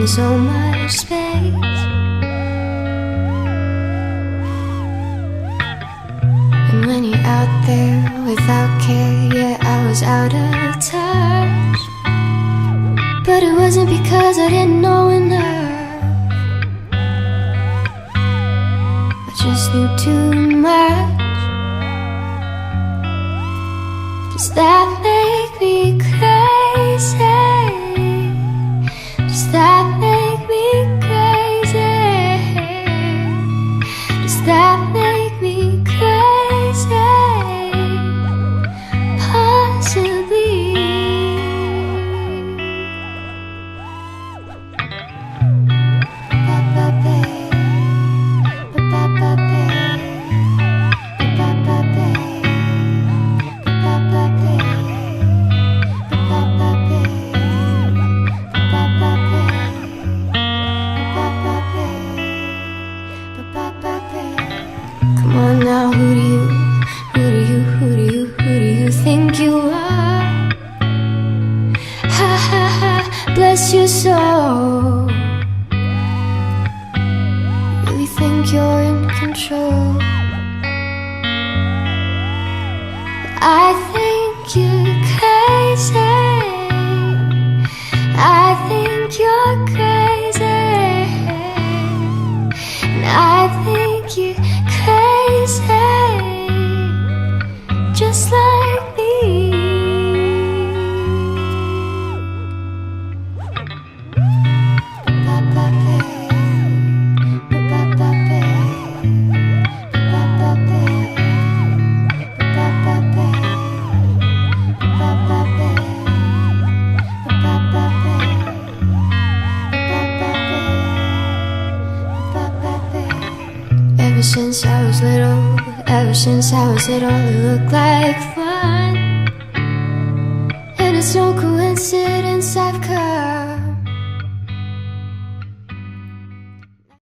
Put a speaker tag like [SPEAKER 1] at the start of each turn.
[SPEAKER 1] so much space. And when you're out there without care, yeah, I was out of touch. But it wasn't because I didn't know enough, I just knew too much. Does that make me crazy? Does that make me crazy? Does that make me crazy? Possibly. Come on now, who do you think you are? Ha ha ha, bless your soul. Really think you're in control? I think you're crazy. I think you're crazy. And I think you're crazy, just like me. Ever since I was little, it looked like fun. And it's no coincidence I've come